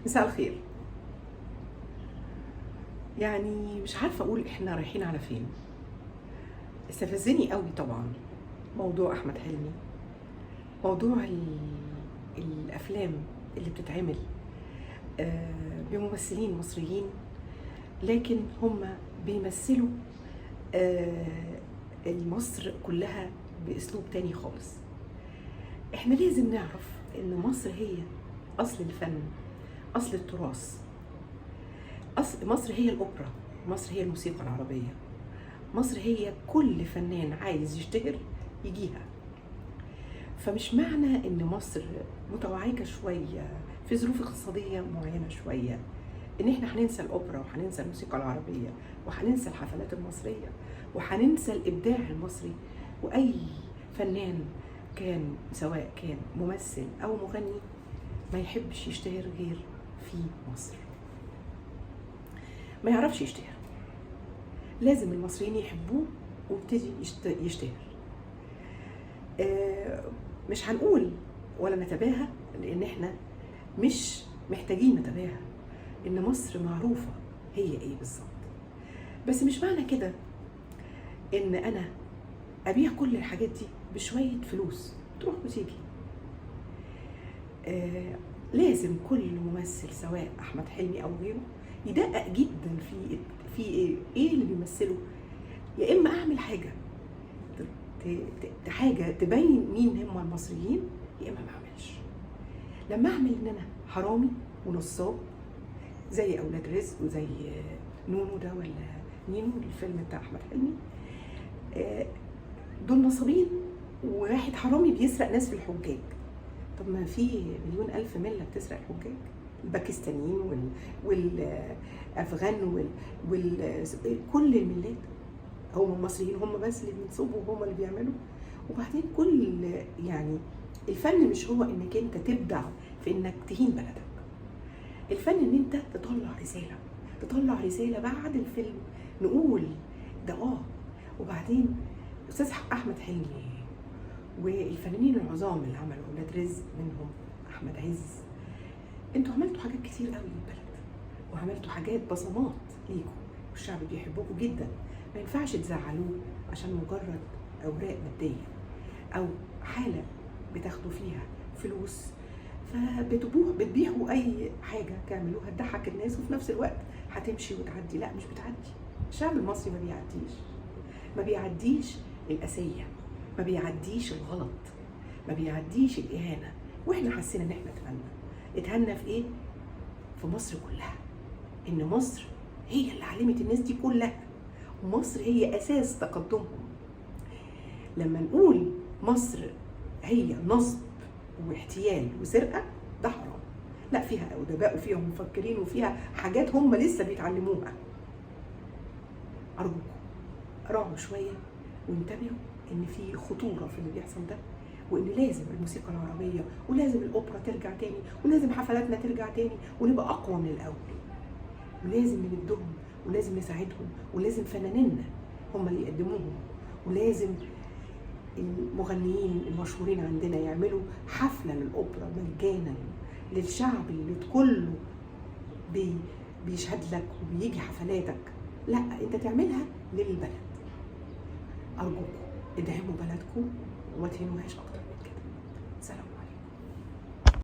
مساء الخير. يعني مش عارفة أقول إحنا رايحين على فين. استفزني قوي طبعا موضوع أحمد حلمي، موضوع الأفلام اللي بتتعمل بممثلين مصريين، لكن هم بيمثلوا مصر كلها بأسلوب تاني خالص. إحنا لازم نعرف إن مصر هي أصل الفن، أصل التراث، مصر هي الأوبرا، مصر هي الموسيقى العربية، مصر هي كل فنان عايز يشتهر يجيها. فمش معنى ان مصر متوعجة شوية في ظروف اقتصادية معينة شوية ان احنا هننسى الأوبرا وهننسى الموسيقى العربية وهننسى الحفلات المصرية وهننسى الإبداع المصري. وأي فنان كان سواء كان ممثل أو مغني ما يحبش يشتهر غير في مصر، ما يعرفش يشتهر. لازم المصريين يحبوه ويبتدي يشتهر. مش هنقول ولا نتباهى، لان احنا مش محتاجين نتباهى ان مصر معروفة هي ايه بالظبط. بس مش معنى كده ان انا ابيع كل الحاجات دي بشوية فلوس تروح وتيجي. لازم كل ممثل سواء احمد حلمي او غيره يدقق جدا في ايه اللي بيمثله. يا اما اعمل حاجه تبين مين هم المصريين، يا اما ما اعملش. لما اعمل ان انا حرامي ونصاب زي اولاد رزق وزي نونو ده ولا نينو الفيلم بتاع احمد حلمي، دول نصابين وواحد حرامي بيسرق ناس في الحجاج. طب ما في مليون الف مله بتسرق الحجاج، الباكستانيين والافغان كل الملات. هم المصريين هم بس اللي بينصبوا وهم اللي بيعملوا. وبعدين كل يعني الفن مش هو انك انت تبدع في انك تهين بلدك. الفن ان انت تطلع رساله بعد الفيلم نقول ده وبعدين استاذ احمد حلمي والفنانين العظام اللي عملوا اولاد رزق منهم احمد عز، انتوا عملتوا حاجات كتير قوي للبلد وعملتوا حاجات بصمات ليكم والشعب بيحبوكوا جدا. ما ينفعش تزعلوه عشان مجرد اوراق ماديه او حاله بتاخدوا فيها فلوس فبتبيعوا اي حاجه تعملوها تضحك الناس وفي نفس الوقت هتمشي وتعدي. لا، مش بتعدي. الشعب المصري ما بيعديش القسيه، ما بيعديش الغلط، ما بيعديش الاهانه. واحنا حسينا ان احنا اتهنا في ايه؟ في مصر كلها. ان مصر هي اللي علمت الناس دي كلها، ومصر هي اساس تقدمهم. لما نقول مصر هي نصب واحتيال وسرقه، ده حرام. لا، فيها ادباء وفيها مفكرين وفيها حاجات هم لسه بيتعلموها. ارجوكم راعوا شويه وانتبهوا ان في خطوره في اللي بيحصل ده، وان لازم الموسيقى العربيه ولازم الاوبرا ترجع تاني ولازم حفلاتنا ترجع تاني ونبقى اقوى من الاول. ولازم نمدهم ولازم نساعدهم ولازم فنانينا هم اللي يقدموهم، ولازم المغنيين المشهورين عندنا يعملوا حفله للاوبرا مجانا للشعب اللي كله بيشهد لك وبيجي حفلاتك. لا، انت تعملها للبلد. ارجوكم ادعموا بلدكم وما تهينوهاش اكتر.